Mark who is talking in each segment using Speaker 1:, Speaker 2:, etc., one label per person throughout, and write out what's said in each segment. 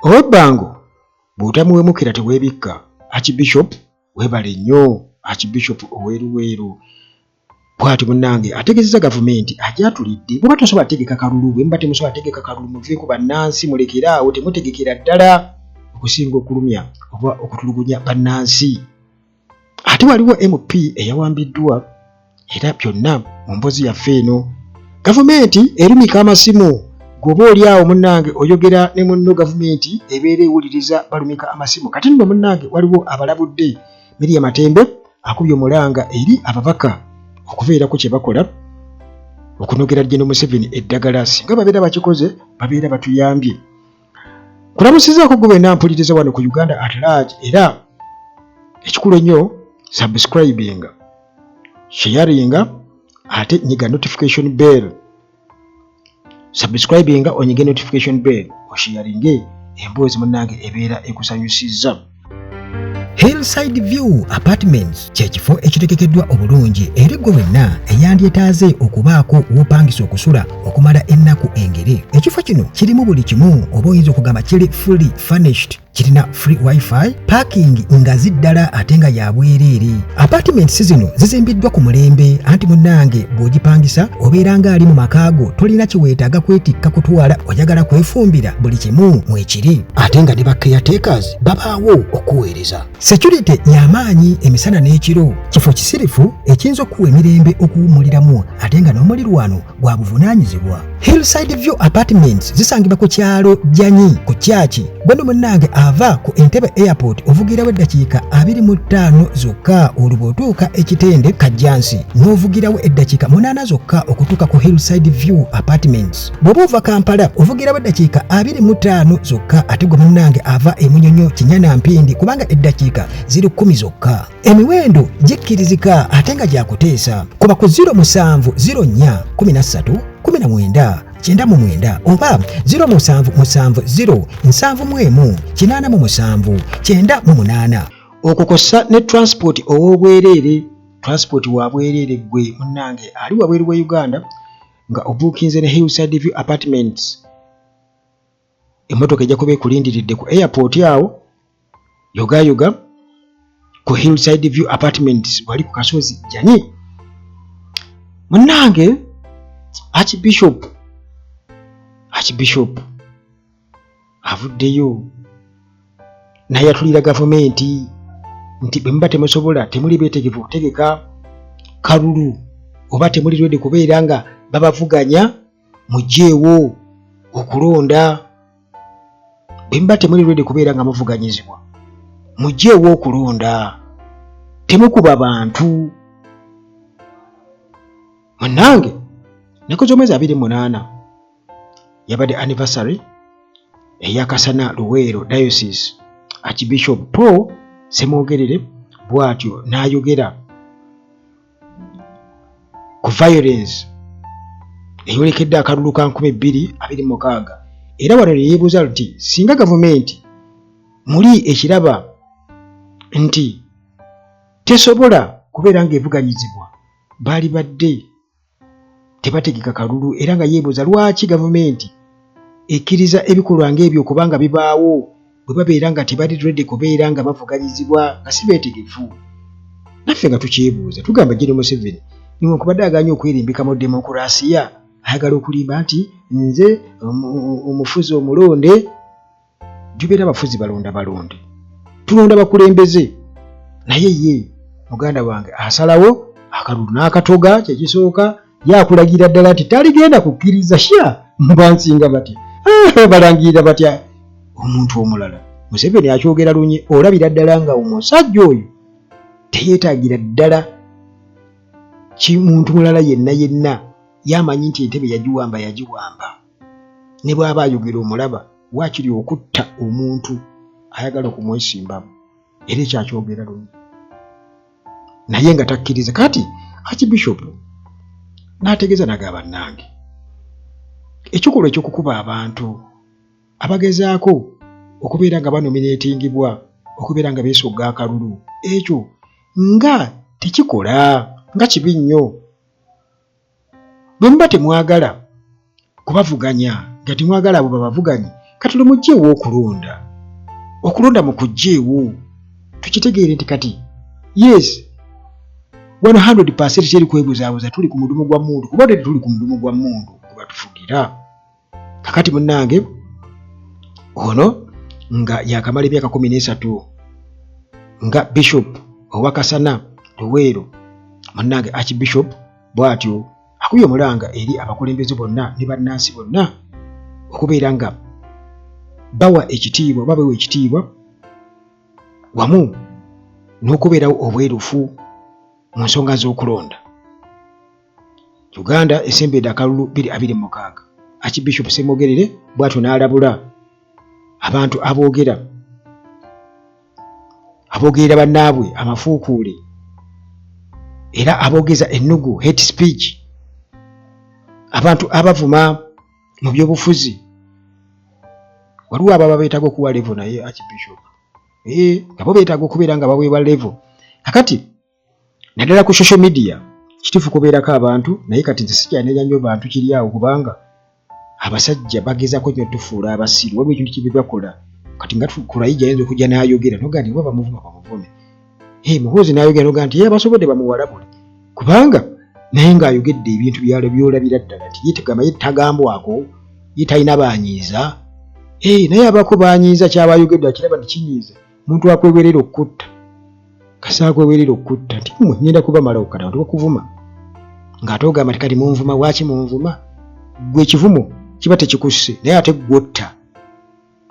Speaker 1: Ow'ebbango bw'otamuwemukira teweebikka. Archbishop weebale nnyo, Archbishop oweeruweeru. Bw'ati munnange ategeezezza gavumenti agyatulidde bw'oba tosobola tegeka kalulu bwe muba temusobola tegeka kalulu muveeko bannansi mulekeraawo temutegekera ddala okusinga okulumya oba okutulugunya bannansi. Ate waliwo MP eyawambiddwa era byonna mu mpozi yaffe eno. Gavumenti erumika amasimu. Gwoba oli awo munnange oyogera ne munno gavumenti ebeera ewuliriza balumika amasimu. Kati nno munnange waliwo abalabudde. Miriam Matembe akubye omulanga eri ababaka okubeerako kye bakola okunogera General Museveni eddagala. Singa babeera bakikoze babeera batuyambye. Kulamusizaako gwe wenna mpuliriza wano ku Uganda at large, era ekikulu ennyo subscribing, sharing, ate nyiga notification bell. Subscribing onyige notification bell, osharinge emboozi munnange ebeera ekusanyusizza. Hillside View Apartments kyekifo ekitegekeddwa obulungi eri gwe wenna eyandyetaaze okubaako w'opangisa okusula okumala ennaku engere. Ekifo kino kirimu buli kimu, oba oyinza okugamba kiri fully furnished. Kirina free wifi, parking nga ziddala ate nga ya bwereere. Apartments zino zizimbiddwa ku mulembe, anti munnange bw'ogipangisa obeera ng'ali mu makaago, tolina kiweetaaga kwetikka kutwala, oyagala kwefumbira, buli kimu mwekiri. Ate nga ne ba caretakers babaawo okuweereza. Security y'amaanyi emisana n'ekiro. Kifo kisirifu ekiyinza okuwa emirembe okuwummuliramu ate nga n'omulirwano gwa buvunaanyizibwa. Hillside View Apartments zisangibwa ku kyalo Janyi ku Kyaki. Gwe munnange ava ku Entebbe Airport ovugirawo eddakiika 25 zokka olubotuuka ekitende Kajjansi, n'ovugirawo eddakiika 8 zokka okutuuka ku Hillside View Apartments. Bw'oba ova Kampala ovugirawo eddakiika 25 zokka, ate gwe munnange ava e Munyonyo Kinyana Mpindi kubanga eddakiika ziri 10 zokka. Emiwendo gikkirizika ate nga gyakuteesa. Kuba ku 0704 13 19 99 oba 0770 717 878. Okukosa ne transport ow'obwereere. Transport wa bwereere gwe munnange ali wabweru wa Uganda nga obuukinze ne Hillside View Apartments. Emmotoka ejja kuba ekulindiridde ku airport yawo yoga ku Hillside View Apartments wali ku Kasozi Janyi. Munnange Archbishop avuddeyo naye atulira gavumenti nti bwe muba temusobola temuli beetegefu okutegeka kalulu oba temuli ready kubeera nga babavuganya mujjeewo okulonda. Bwe muba temuli ready kubeera nga muvuganyizibwa mujjeewo okulonda, temukuba bantu. Munnange nakoze omwezi 28 yabadde anniversary eyakasana Luweero Diocese. Archbishop Paul Semwogerere bw'atyo n'ayogera ku violence eyolekedde akalulu ka 2026 era wano ne yeebuuza nti singa gavumenti muli ekiraba nti tesobola kubeera ng'evuganyizibwa baali badde tebategeka kalulu, era nga yeebuuza lwaki gavumenti ekkiriza ebikolwa ng'ebyo kubanga bibaawo bwe babeera nga tebali ready kubeera nga bavuganyizibwa nga si beetegefu. Naffe nga tukyebuuza tugamba General Museveni newankubadde aganye okwerimbika mu demokulasiya ayagala okulimba nti nze omufuzi omulonde. Jubeera abafuzi balonde tulonda bakulembeze, naye ye muganda wange asalawo akalulu n'akatoga kyekisooka yakulagira ddala nti taligenda kukkiriza sha mubansinga batya balangirira batya omuntu omulala. Museveni akyogera lunye olabira ddala nga omusajja oyo teyeetaagira ddala muntu mulala yenna yamanyi nti Entebbe yagiwamba ne bw'aba ayogera omulaba waakiri okutta omuntu ayagala okumwesimbamu, era ekyakyogera lunye naye nga takkiriza. Kati Archbishop n'ategeeza n'agamba bannange ekikolwa eky'okukuba abantu abagezaako okubeera nga banominatingibwa okubeera nga beesogga akalulu, ekyo nga tekikola, nga kibi nnyo. Bwe muba temwagala kubavuganya nga temwagala abo babavuganye kati mujjeewo okulonda mu kujjeewo tukitegeere nti kati yes 100% teri kwebuzaabuza tuli ku mudumu gwa mundu kuba tuli ku mudumu gwa mundu kuba tufugira kakati munnange ono nga yakamala emyaka 13 nga bishop owakasana Luweero munnange Archbishop bw'atyo akubye omulanga eri abakulembeze bonna ne bannansi bonna okubeera nga bawa ekitiibwa babewa ekitiibwa wamu n'okubeerawo obwerufu mu nsonga z'okulonda. Uganda esembedde akalulu 2026 Archbishop Ssemwogerere bw'atyo n'alabula abantu aboogerera bannaabwe amafuukuule era aboogeza ennugu hate speech abantu abavuma mu byobufuzi waliwo ababa beetaaga okuwa level naye Archbishop nga bo beetaaga okubeera nga baweebwa level kakati naddala ku social media kituufu kubeerako abantu naye kati nze sikyanenya nnyo bantu kiri awo kubanga abasajja bagezaako nnyo tufuula abasiru waliwo ekintu kye bakola kati nga Kulayija ayinza okujja n'ayogera noga nti baba muvuma bamuvume muhoozi n'ayogera noga nti basobodde bamuwalabule kubanga naye ng'ayogedde ebintu byolabira ddala nti ye tagambwako ye talina baanyiiza naye abako baanyiiza kyaba ayogedde akiraba nti kinyiiza omuntu akwewerera okutta kasaakwewerera okutta nti mmwe ngenda kubamalawo kati abantu bakuvuma ng'ate ogamba nti kati munvuma waaki munvuma gwe ekivumo kiba tekikusse naye ate gwotta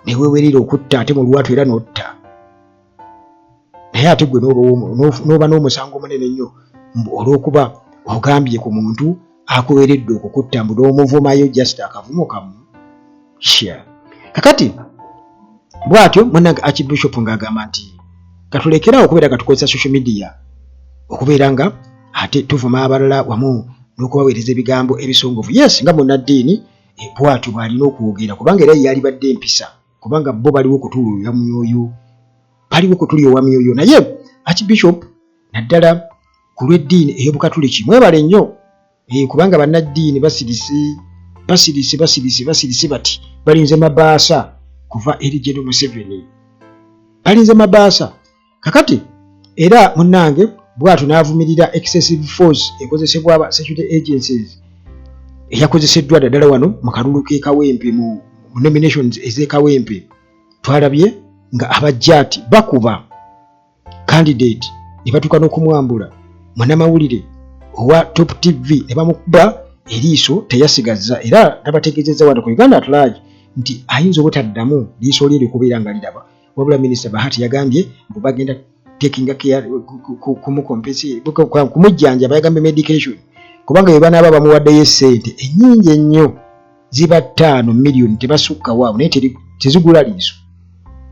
Speaker 1: ne weewerera okutta ate mu lwatu era n'otta naye ate gwe n'oba n'omusango munene nnyo olw'okuba ogambye ku muntu akweweredde okukutta mbu n'omuvumayo just akavumo kamu kakati bw'atyo munnange Archbishop ng'agamba nti katulekerawo okubeera katukozesa social media okubeera nga ate tuvuma abalala wamu n'okubaweereza ebigambo ebisongovu yes nga munnaddiini bw'atyo bw'alina okwogera kubanga era yali badde empisa kubanga bo baliwo okutulyoya myoyo naye Archbishop naddala ku lw'eddiini ey'Obukatuliki mwebale nnyo kubanga bannaddiini basirise bati balinze mabaasa kuva eri General Museveni balinze mabaasa kakati era munnange bw'atyo n'avumirira excessive force ekozesebwa aba security agencies eyakozeseddwa ddala wano mu kalulu k'e Kawempe mu nominations ez'e Kawempe twalabye nga abajjaati bakuba candidate ne batuuka n'okumwambula munnamawulire owa Top TV ne bamukuba eriiso teyasigazza era nabategeezezza wano ku Uganda at large nti ayinza obutaddamu liiso lye likubeera nga liraba wabula Minisita Bahati yagambye mbu bagenda taking care kumujjanja bayagambye medication kubanga bwe banaaba bamuwaddeyo essente ennyingi ennyo ziba 5 million tebasukka waawo naye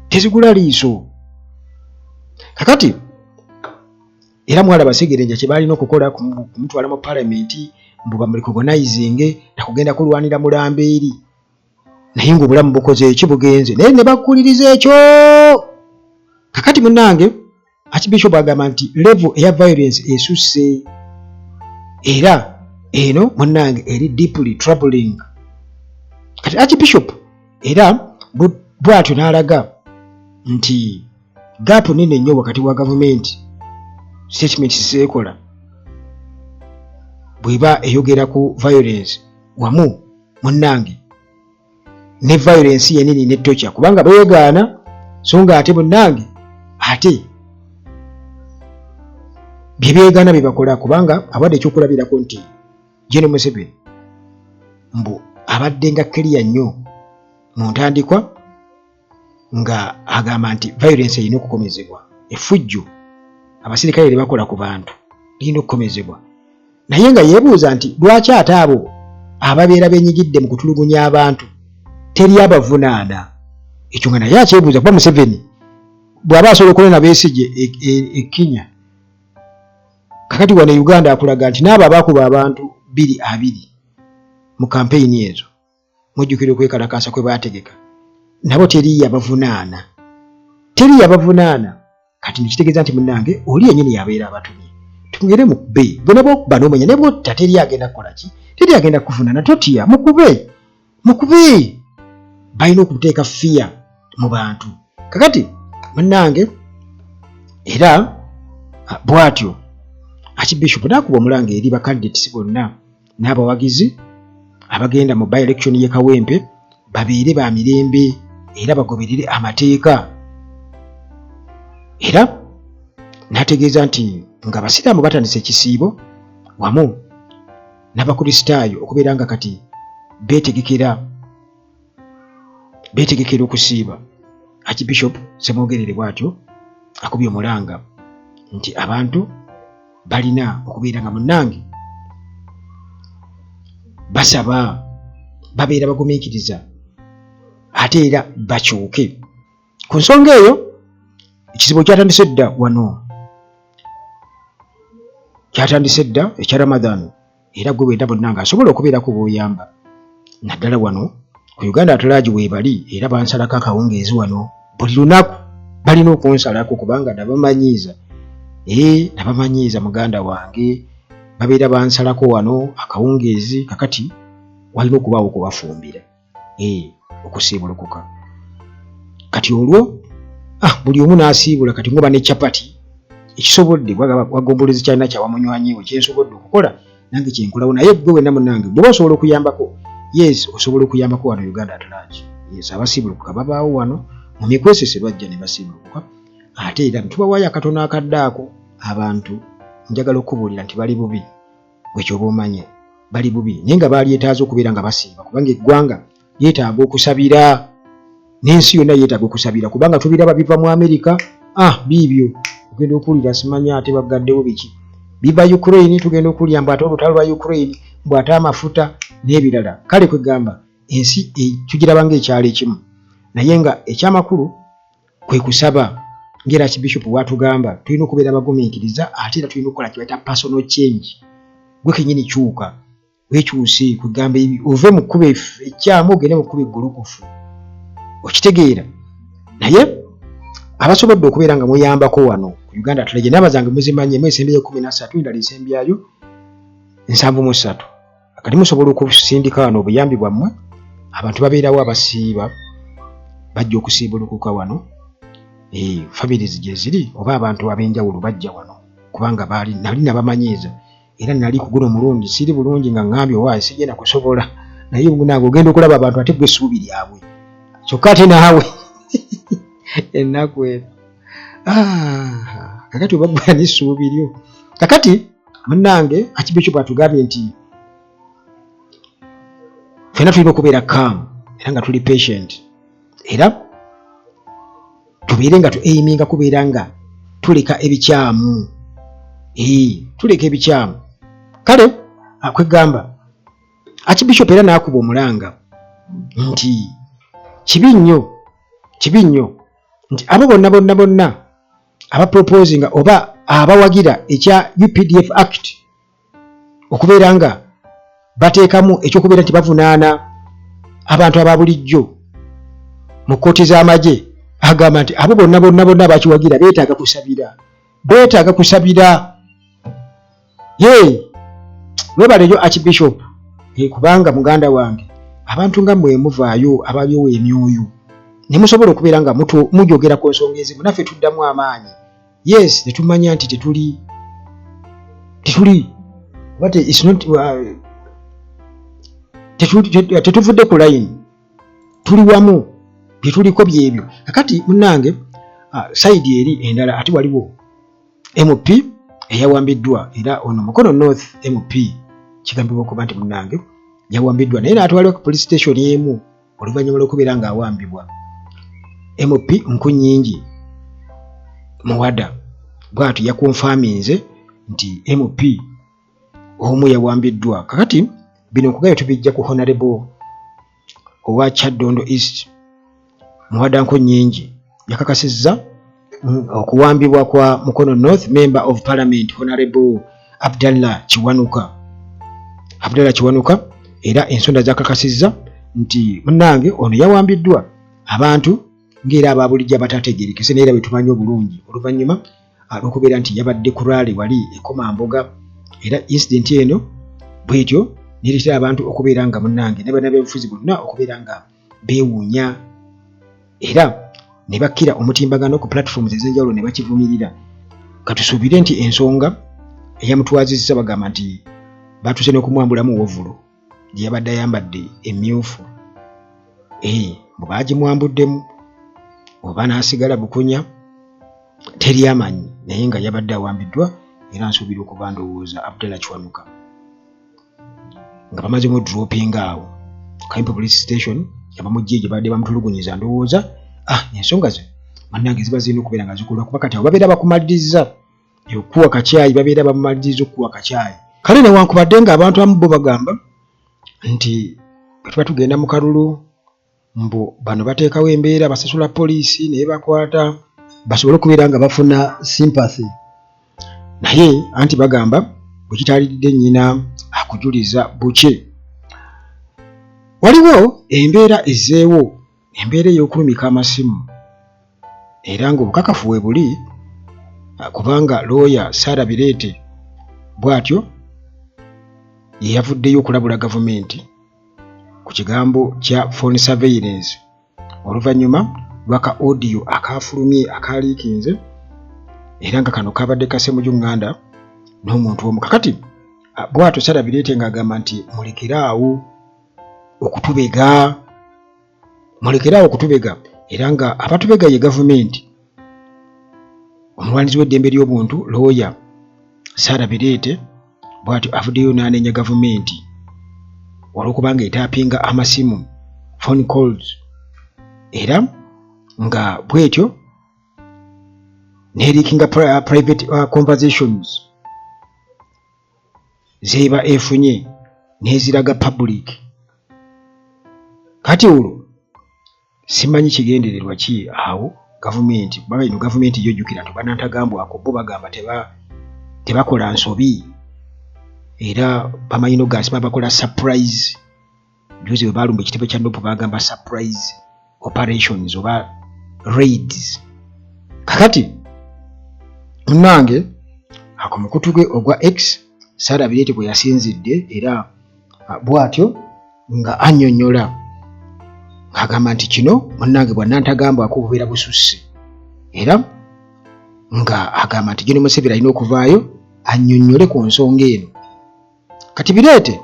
Speaker 1: tezigula liiso kakati era mwalaba Segerenja kye balina okukola kumutwala mu palamenti mbu bamurecognizing nakugenda kulwanira Mulambeeri naye ng'obulamu bukoze eki bugenze naye ne bakuliriza ekyo kakati munnange Archbishop agamba nti level eya violence esusse era eno munnange eri deeply troubling kati Archbishop era bw'atyo n'alaga nti gaapu nene nnyo wakati wa gavumenti statements zeekola bw'eba eyogera ku violence wamu munnange ne violence yenini ne tocha kubanga beegaana so nga ate munnange ate byebeegaana bye bakola kubanga abadde ekyokulabirako nti General Museveni mbu abadde nga clear nnyo mu ntandikwa nga agamba nti violence erina okukomezebwa effujjo abasirikale lye bakola ku bantu lirina okukomezebwa naye nga yeebuuza nti lwaki ate abo ababeera beenyigidde mu kutulugunya abantu teri abavunaana ekyo nga naye akyebuuza kuba Museveni bw'aba asobola okulona Besigye e Kenya kakati wano e Uganda akulaga nti n'abo abakuba abantu 220 mu kampeyini ezo mujjukira okwekalakaasa kwe baategeka nabo teri abavunaana kati nikitegeeza nti munnange oli yennyini yabeera abatumye tugere mu B bwe nabo okuba n'omanya ne bwotta teri agenda kukola ki teri agenda kuvunaana totya mukube balina okuteeka fear mu bantu. Kakati munnange era bw'atyo Archbishop n'akuba omulanga eri ba candidates bonna n'abawagizi abagenda mu by election ye Kawempe babeere ba mirembe era bagoberere amateeka. Era n'ategeeza nti nga Basiraamu batandise ekisiibo wamu n'Abakristaayo okubeera nga kati beetegekera okusiiba. Archbishop Ssemwogerere bw'atyo akubye omulanga nti abantu balina okubeera nga munnange basaba babeera bagumiikiriza ate era bakyuke. Ku nsonga eyo ekizibu kyatandise dda wano, kyatandise dda ekya Ramadan era gwe wenda bonna nga asobola okubeerako b'oyamba naddala wano ku Uganda Atalagi weebali era bansalako akawungeezi wano buli lunaku balina okunsalako kubanga nabamanyiiza nabamanyiiza muganda wange babeera bansalako wano akawungeezi kakati walina okubaawo okubafumbira okusiibulukuka. Kati olwo buli omu n'asiibula kati ngoba ne chapati ekisobodde wagombolezi kyalina kyawamunywanyiwe kyensobodde okukola nange kyenkolawo naye gwe wenna munnange bw'oba osobola okuyambako osobola okuyambako wano Uganda Atalagi abasiibulukuka babaawo wano mu mikwesese bajja ne basiibulukuka ate era ntubawaayo akatono akadde ako abantu njagala okubuulira nti bali bubi bwe kyoba omanye bali bubi naye nga balyetaaza okubeera nga basiiba kubanga eggwanga yeetaaga okusabira n'ensi yonna yeetaaga okusabira kubanga tubiraba biva mu Amerika biibyo tugenda okuwulira simanya ate bagaddewo biki biva Ukraine tugenda okuwulira mbu ate olutalo lwa Ukraine mbu ate amafuta n'ebirala. Kale kwegamba ensi tugiraba ng'ekyalo ekimu naye nga ekyamakulu kwe kusaba ng'era Archbishop bw'atugamba tulina okubeera bagumiikiriza ate era tulina okukola kibayita personal change. Gwe kennyini kyuka weekyuse kugamba ove mu kkuba ekyamu ogende mu kkuba eggolokofu okitegeera. Naye abasobodde okubeera nga muyambako wano ku Uganda Atalagi n'abazange muzimanye ensembi ya 13 endala ensembi yayo 73 kati musobola okusindika wano obuyambi bwammwe abantu babeerawo abasiiba bajja okusiibulukuka wano families gye ziri oba abantu ab'enjawulo bajja wano kubanga nali nabamanyiiza era nali ku guno mulundi siri bulungi nga ngambye waayi sijja kusobola naye nange ogenda okulaba abantu ate gwe essuubi lyabwe kyokka ate naawe ennaku eno kakati oba gwe n'essuubi lyo. Kakati munnange Archbishop atugambye nti ffenna tulina okubeera calm era nga tuli patient era tubeere nga tuaiminga kubeera nga tuleka ebikyamu tuleka ebikyamu. Kale kwegamba Archbishop era n'akuba omulanga nti kibi nnyo nti abo bonna abaproposinga oba abawagira ekya UPDF Act okubeera nga bateekamu ekyokubeera nti bavunaana abantu ababulijjo mu kkooti z'amagye agamba nti abo bonna abakiwagira beetaaga kusabira webaleyo Archbishop kubanga muganda wange abantu nga mmwe muvaayo abaliowo emyoyo ne musobola okubeera nga mujogera ku nsonga ezimu naffe tuddamu amaanyi netumanya nti tetuli tetuvudde ku line tuli wamu byetuliko byebyo. Kakati munnange side eri endala ati waliwo MP eyawambiddwa era ono Mukono North MP kigambibwa okuba nti munnange yawambiddwa naye n'atwalibwa ku police station emu oluvannyuma lw'okubeera ng'awambibwa. MP Nkunyingi Muwada bw'atyo yakonfaminze nti MP omu yawambiddwa. Kakati bino okugayo tubijja ku Honorable owa Kyaddondo East Muwada Nkunyingi yakakasizza okuwambibwa kwa Mukono North Member of Parliament Honorable Abdallah Kiwanuka era ensonda zakakasizza nti munnange ono yawambiddwa abantu ng'era ababulijjo abatategeerekese naye era betumanyi obulungi oluvannyuma olw'okubeera nti yabadde ku rally wali eKomamboga era incident eno bwetyo neeretera abantu okubeera nga munnange ne bannabyabufuzi bonna okubeera nga beewuunya era ne bakkira omutimbagano ku platforms ez'enjawulo ne bakivumirira. Katusuubire nti ensonga eyamutwazizza bagamba nti baatuse n'okumwambulamu ovulo gye yabadde ayambadde emmyufu. Bwe baagimwambuddemu oba n'asigala bukunya teri amanyi, naye nga yabadde awambiddwa era nsuubira okuba ndowooza Abdallah Kiwanuka nga bamaze mu dropping awo Kayempe Police Station yabamujje gye badde bamutulugunyiza. Ndowooza ensonga ze bannange ziba zirina okubeera nga zikolwa kuba kati abo babeera bakumaliriza okuwa kacyayi, babeera bamumaliriza okuwa kacyayi. Kale newankubadde nga abantu amu bo bagamba nti bwe tuba tugenda mu kalulu mbu bano bateekawo embeera basasula poliisi naye bakwata basobole okubeera nga bafuna sympathy, naye anti bagamba bwe kitaalidde nnyina akujuliza buke. Waliwo embeera ezzeewo, embeera ey'okulumika amasimu era ng'obukakafu we buli kubanga looya Sarah Bireete bw'atyo ye yavuddeyo okulabula gavumenti ku kigambo kya phone surveillance oluvannyuma lwaka audio akafulumye akaliikinze era nga kano kabadde ka Ssemujju Nganda n'omuntu omu. Kakati bw'atyo Sarah Bireete ng'agamba nti mulekeraawo okutubega era nga abatubega ye gavumenti. Omulwanizi w'eddembe ly'obuntu looya Sarah Bireete bw'atyo avuddeyo n'anenya gavumenti olw'okubanga etaapinga amasimu phone calls era nga bw'etyo n'eriikinga private conversations z'eba efunye n'eziraga public. Kati olwo simanyi kigendererwa ki awo gavumenti kubanga ino gavumenti yojjukira nti banantagambwako bo bagamba tebakola nsobi era bamanyi nogasima bakola surprise. Juzi bwe balumba ekitebe kya Nopu bagamba surprise operations oba raids. Kakati munnange ako mukutu gwe ogwa X Sarah Bireete bwe yasinzidde era bw'atyo nga annyonnyola ng'agamba nti kino munnange bwannantagambwako bubeera bususse era nga agamba nti John Museveni alina okuvaayo annyonnyole ku nsonga eno. Kati Bireete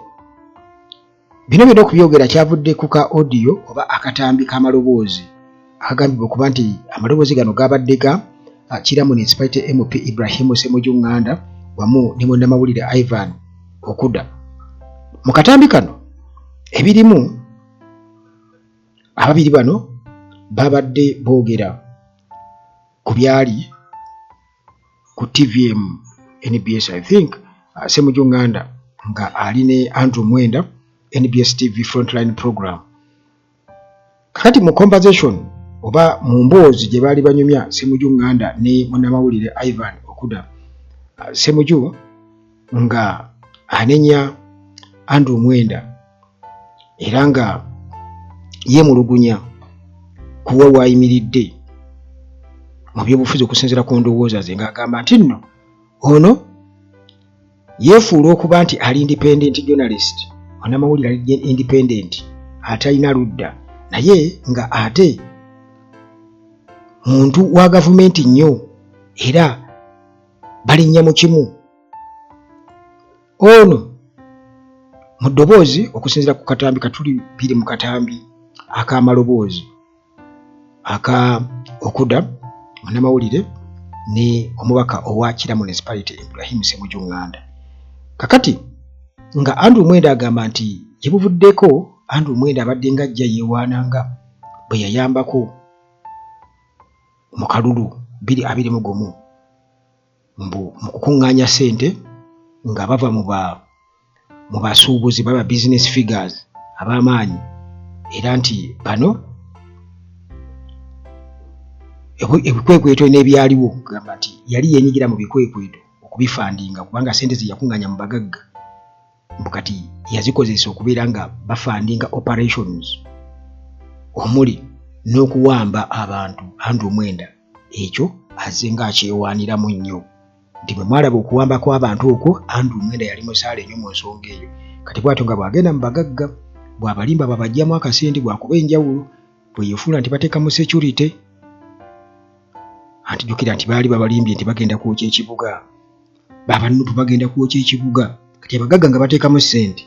Speaker 1: bino byonna okubyogera kyavudde ku ka audio oba akatambi k'amaloboozi akagambibwa okuba nti amaloboozi gano gabadde ga Kiramu Municipality MP Ibrahim Ssemujju Nganda wamu ne munnamawulire Ivan Okuda. Mu katambi kano ebirimu ababiri bano babadde boogera ku byali ku TVM NBS I think Ssemujju Nganda nga ali ne Andrew Mwenda NBS TV Frontline program. Kakati mu conversation oba mu mboozi gye baali banyumya Ssemujju Nganda ne munnamawulire Ivan Okuda, Ssemujju nga anenya Andrew Mwenda era nga yeemulugunya kuwa waayimiridde mu byobufuzi okusinziira ku ndowooza ze ng'agamba nti nno ono yeefuula okuba nti ali independent journalist, munnamawulire ali independent atalina ludda naye nga ate muntu wa gavumenti nnyo era balinnya mu kimu. Ono mu ddoboozi okusinziira ku katambi katuli biri mu katambi ak'amaloboozi aka Okuda munnamawulire ne omubaka owa Kiramu Municipality Ibrahim Ssemujju Nganda. Kakati nga Andrew Mwenda agamba nti kibuvuddeko Andrew Mwenda abadde nga ajja yeewaananga bwe yayambako mu kalulu 2021 mu kukuŋŋaanya ssente nga bava mu basuubuzi baba business figures ab'amaanyi era nti bano ebikwekweto n'ebyaliwo kugamba nti yali yenyigira mu bikwekweto okubifandinga kubanga ssente ze yakuŋŋaanya mu bagagga kati yazikozesa okubeera nga bafandinga operations omuli n'okuwamba abantu. Andrew Mwenda ekyo azze ng'akyewaaniramu nnyo nti bwe mwalaba okuwamba kw'abantu okwo Andrew Mwenda yali musaale nnyo mu nsonga eyo. Kati bw'atyo nga bw'agenda mu bagagga bw'abalimba babajjamu akasente bwakuba enjawulo bwe yefuula nti bateeka mu security. Anti jjukira nti baali babalimbye nti bagenda kwokya ekibuga, babanupu bagenda kwokya ekibuga, kati abagagga nga bateekamu ssente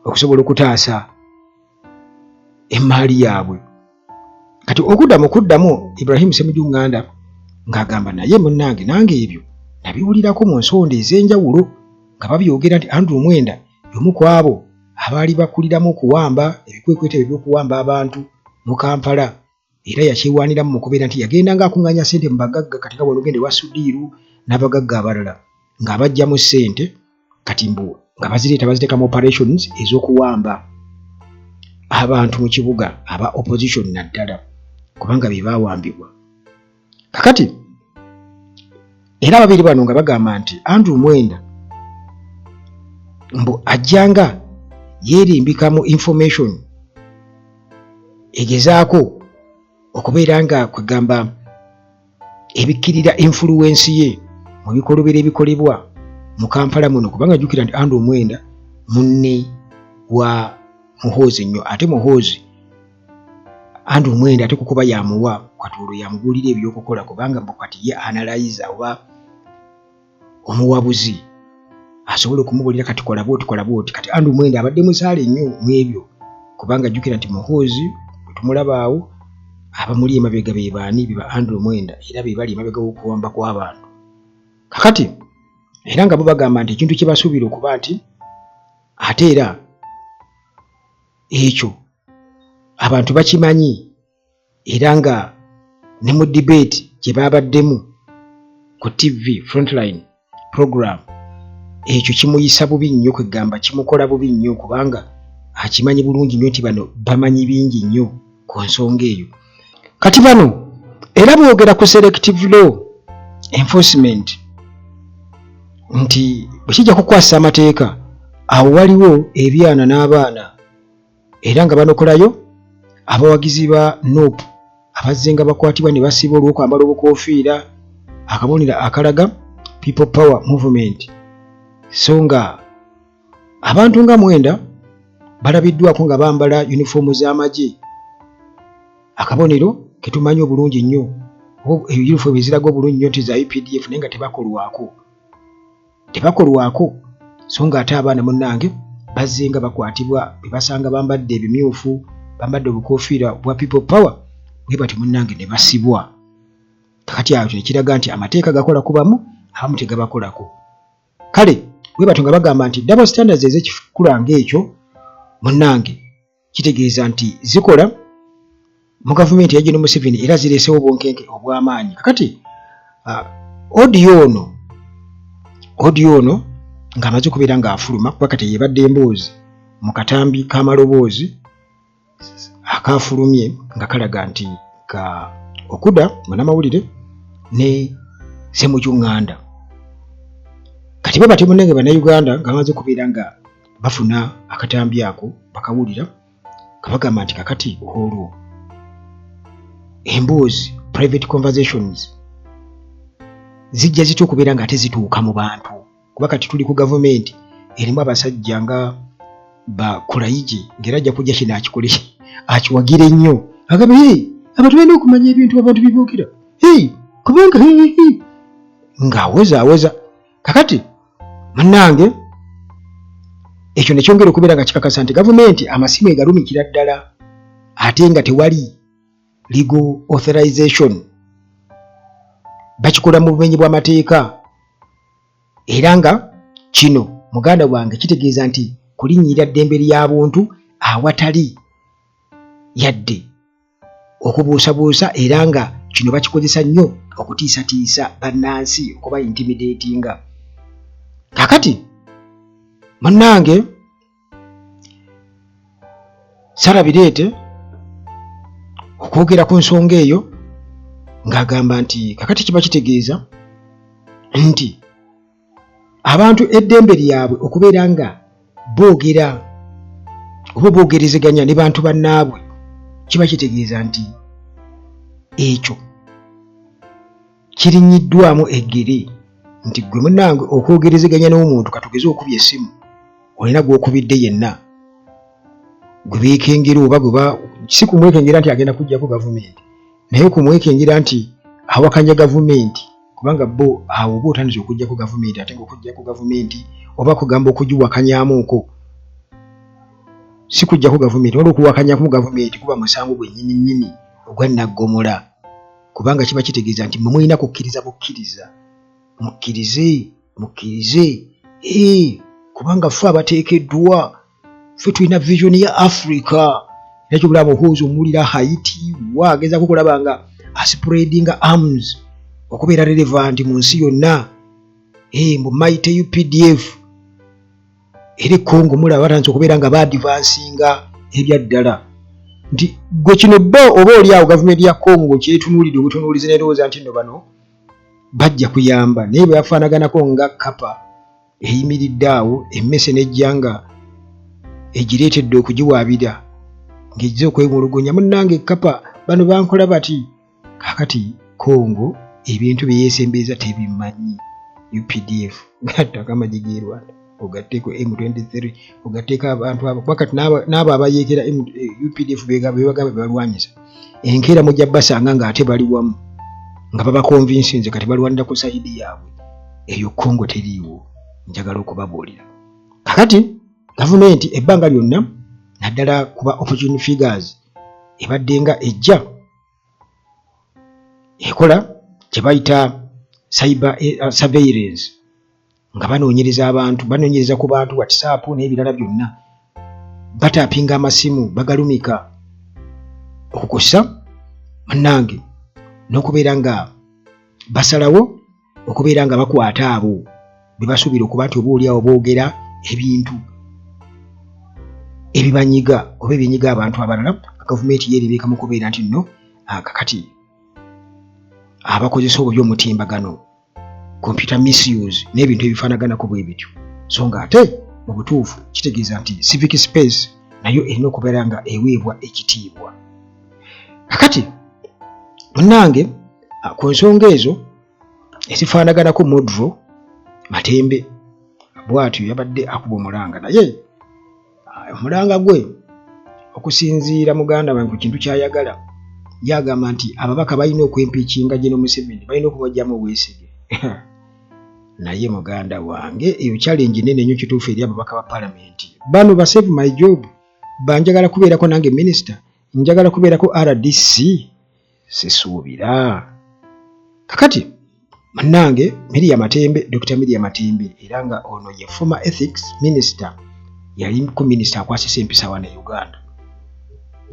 Speaker 1: okusobola okutaasa emmaali yaabwe. Kati okuddamu Ibrahim Ssemujjunganda ng'agamba naye munnange nange ebyo nabiwulirako mu nsonda ez'enjawulo nga babyogera nti Andrew Mwenda y'omu ku abo abaali bakuliramu okuwamba ebikwekweto eby'okuwamba abantu mu Kampala, era yakyewaaniramu mu kubeera nti yagendanga akuŋŋaanya ssente mu bagagga. Kati nga bw'olugende wa Sudiiru n'abagagga abalala ng'abajjamu ssente kati mbu nga baziteeka mu operations ez'okuwamba abantu mu kibuga aba opposition naddala kubanga be baawambibwa. Kakati era ababiri bano nga bagamba nti Andrew Mwenda mbu ajjanga yeerimbikamu information egezaako okubeera nga kwegamba ebikkirira influence ye mu bikolobero ebikolebwa mu Kampala muno, kubanga jjukira nti Andrew Mwenda munne wa Muhoozi nnyo, ate Muhoozi Andrew Mwenda ate kukuba yamuwa Katuulu yamubuulira ebyokukola kubanga kati ye analyze oba omuwabuzi asobola okumubuulira kati kola bwoti. Kati Andrew Mwenda abadde musaale nnyo mu ebyo kubanga jjukira nti Muhoozi bwe tumulaba awo abamuli emabega be baani biba Andrew Mwenda era be bali emabega w'okuwamba kw'abantu. Kakati era nga bo bagamba nti ekintu kye basuubira okuba nti ate era ekyo abantu bakimanyi era nga ne mu debate gye babaddemu ku TV Frontline program ekyo kimuyisa bubi nnyo, kwegamba kimukola bubi nnyo kubanga akimanyi bulungi nnyo nti bano bamanyi bingi nnyo ku nsonga eyo. Kati bano era boogera ku selective law enforcement nti bwe kijja kukwasa amateeka awo waliwo ebyana n'abaana era nga banokolayo abawagizi ba NOP abazze nga bakwatibwa ne basiba olw'okwambala obukoofiira akabonera akalaga People Power Movement. So nga abantu nga Mwenda balabiddwako nga bambala uniformu z'amagye, akabonero ketumanyi obulungi nnyo uniformu eziraga obulungi nnyo nti za UPDF naye nga tebakolwako. So nga ate abaana munnange bazze nga bakwatibwa bebasanga bambadde ebimyufu, bambadde obukoofiira bwa People Power, bwe bati munnange ne basibwa. Kakati awo nekiraga nti amateeka gakola kubamu, abamu tegabakolako. Kale bwe bati nga bagamba nti double standards ez'ekikula ng'ekyo munnange kitegeeza nti zikola mu gavumenti ya General Museveni era zireesewo obwonkenke obw'amaanyi. Kakati audio ono ng'amaze okubeera ng'afuluma kuba kati yebadde emboozi mu katambi k'amaloboozi akafulumye nga kalaga nti ka Okuda munnamawulire ne Ssemujjunganda. Kati bwe bati munnange bannayuganda nga bamaze okubeera nga bafuna akatambi ako bakawulira nga bagamba nti kakati olwo emboozi private conversations zijja zitya okubeera nga ate zituuka mu bantu kuba kati tuli ku gavumenti erimu abasajja nga bakulayigi ng'era ajja kujja kino akikole akiwagire nnyo agamba abantu balina okumanya ebintu abantu biboogera kubanga ng'aweza. Kakati munnange ekyo ne kyongera okubeera nga kikakasa nti gavumenti amasimu egalumikira ddala ate nga tewali legal authorization, bakikola mu bumenyi bw'amateeka era nga kino muganda wange kitegeeza nti kulinnyirira ddembe ly'abuntu awatali yadde okubuusabuusa era nga kino bakikozesa nnyo okutiisatiisa bannansi okuba intimidatinga. Kakati munnange Sarabireete okwogera ku nsonga eyo ng'agamba nti kakati kiba kitegeeza nti abantu eddembe lyabwe okubeera nga boogera oba boogerezeganya ne bantu bannaabwe kiba kitegeeza nti ekyo kirinnyiddwamu eggere nti gwe munnange okwogerezeganya n'omuntu katugeze okubya essimu olina gw'okubidde yenna gwe beekengera oba gwe si kumwekengera nti agenda kujjako gavumenti naye kumwekengera nti awakanya gavumenti kubanga bo awo oba otandise okujjako gavumenti ate ng'okujjako gavumenti oba kugamba okugiwakanyamuuko si kujjako gavumenti waliwo okuwakanyamu gavumenti kuba musango gwennyini ogwa naggomola kubanga kiba kitegeeza nti mwe mulina kukkiriza bukkiriza mukkirize kubanga ffe abateekeddwa ffe tulina vision ya Africa era kyobulaba ohuuza omuwulira Haiti waageza kukulaba nga aspreadinga arms okubeera relevant mu nsi yonna mu maite UPDF era Congo mulaba batandise okubeera nga baadvansinga ebyaddala nti gwe kino bo oba oli awo gavumenti ya Congo kyetunuulidde obutunuulizi nerowooza nti nno bano bajja kuyamba naye bwe bafaanaganako nga kapa eyimiridde awo emmese n'ejjanga egireetedde okugiwaabira ng'ejja okwemulugunya munnange kapa bano bankola bati kakati Congo ebintu bye yeesembeeza tebimanyi UPDF gattako amagye g'e Rwanda ogatteeko M23 ogatteeko abantu abo wakati n'abo abayeekera UPDF beebagamba bebalwanyisa enkeera mujja basanga ng'ate bali wamu nga babakonvinsinze kati balwanira ku sayidi yaabwe eyo Congo teriiwo njagala okubabuulira kakati gavumenti ebbanga lyonna naddala kuba opportunity figures ebadde nga ejja ekola kye bayita cyber surveillance nga banoonyereza ku bantu WhatsApp n'ebirala byonna bataapinga amasimu bagalumika okukosa munnange n'okubeera nga basalawo okubeera nga bakwata abo be basuubira okuba nti oba oliawo boogera ebintu ebibanyiga oba ebinyiga abantu abalala gavumenti yeerebeka mu kubeera nti nno kakati abakozesa obubi omutimbagano computer misuse n'ebintu ebifaanaganako bwe bityo so nga ate mu butuufu kitegeeza nti civic space nayo erina okubeera nga eweebwa ekitiibwa kakati munnange ku nsonga ezo ezifaanaganako Modro Matembe bw'atyo yabadde akuba omulanga naye omulanga gwe okusinziira muganda wange ku kintu ky'ayagala yagamba nti ababaka balina okwempiikinga General Museveni balina okubajjamu obwesige naye muganda wange eyo challenge nene nnyo kituufu eri ababaka ba palamenti bano ba save my job banjagala kubeerako nange minisita njagala kubeerako RDC sisuubira kakati munnange Dr. Miriam Matembe era nga ono ye former ethics minister yali ku minisita akwasisa empisa wana e Uganda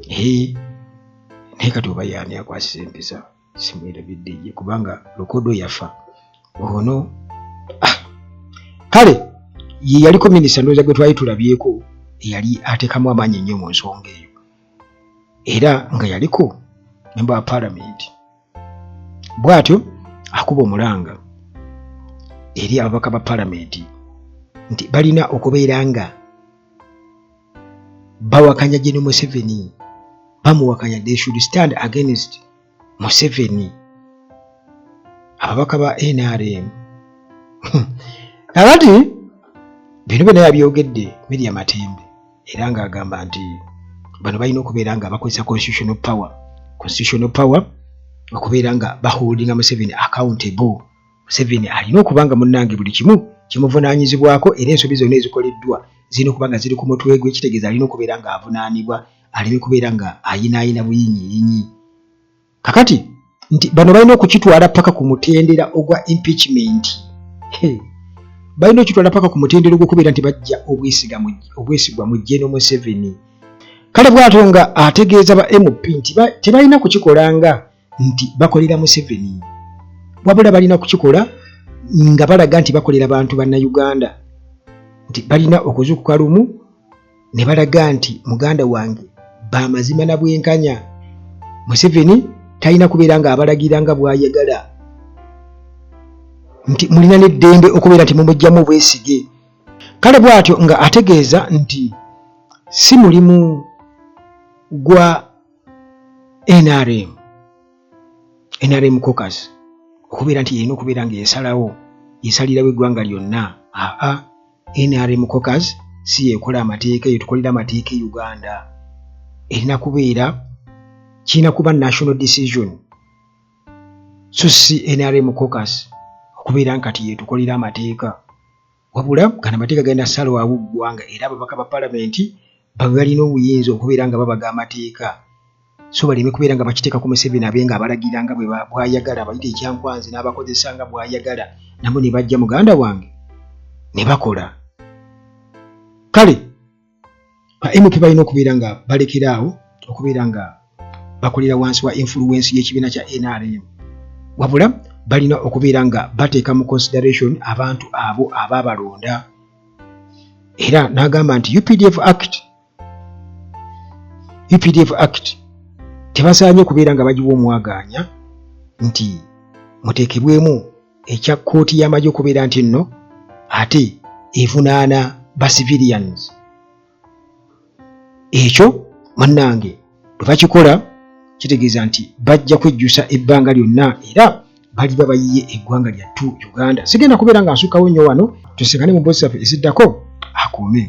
Speaker 1: naye kati oba yaani akwasisa empisa simwerabidde kubanga Lokodo yafa ono kale ye yaliko minisita ndowooza gwe twali tulabyeko eyali ateekamu amaanyi ennyo mu nsonga eyo era nga yaliko member wa palamenti bw'atyo akuba omulanga eri ababaka ba palamenti nti balina okubeera nga bawakanya General Museveni bamuwakanya they should stand against Museveni ababaka ba NRM abati bino byonna yabyogedde Miriam Matembe era ng'agamba nti bano balina okubeera nga bakozesa constitutional power okubeera nga baholdinga Museveni accountable Museveni alina okuba nga munnange buli kimu kimuvunaanyizibwako era ensobi zonna ezikoleddwa zirina okuba nga ziri ku mutwe gwe kitegeeza alina okubeera nga avunaanibwa aleme kubeera nga ayinaayina buyinyiyinyi kakati nti bano balina okukitwala paka ku mutendera ogwa impeachment balina okukitwala paka ku mutendera ogw'okubeera nti bajja obwesigwa mu General Museveni kale bw'atyo nga ategeeza ba MP nti tebalina kukikolanga nti bakolera Museveni wabula balina kukikola nga balaga nti bakolera bantu bannayuganda nti balina okuzuukuka lumu ne balaga nti muganda wange bamazima na bwenkanya Museveni talina kubeera nga abalagira nga bw'ayagala nti mulina n'eddembe okubeera nti mumugyamu obwesige kale bw'atyo nga ategeeza nti si mulimu gwa NRM caucus okubeera nti yalina okubeera nga yesalirawo eggwanga lyonna NRM caucus si yekola amateeka eyo tukolera amateeka e Uganda erina kubeera kirina kuba national decision so si NRM caucus okubeera nkati yetukolera amateeka wabula gana amateeka genda salo awuggwanga era ababaka ba palamenti babe balina obuyinza okubeera nga babaga amateeka so baleme kubeera nga bakiteeka ku Museveni abe nga abalagira nga bw'ayagala abayita ekyankwanzi n'abakozesa nga bw'ayagala nabo ne bajja muganda wange ne bakola kale ba MP balina okubeera nga balekeraawo okubeera nga bakolera wansi wa influence y'ekibiina kya NRM wabula balina okubeera nga bateeka mu consideration abantu abo abaabalonda era n'agamba nti UPDF Act tebasaanye okubeera nga bagiwa omwagaanya nti muteekebwemu ekya kkooti y'amagye okubeera nti nno ate evunaana ba civilians ekyo mannange bwe bakikola kitegeeza nti bajja kwejjusa ebbanga lyonna era baliba bayiye eggwanga lyattu Uganda sigenda kubeera nga nsukawo nnyo wano tusekane mu mboozi zaffe eziddako akuume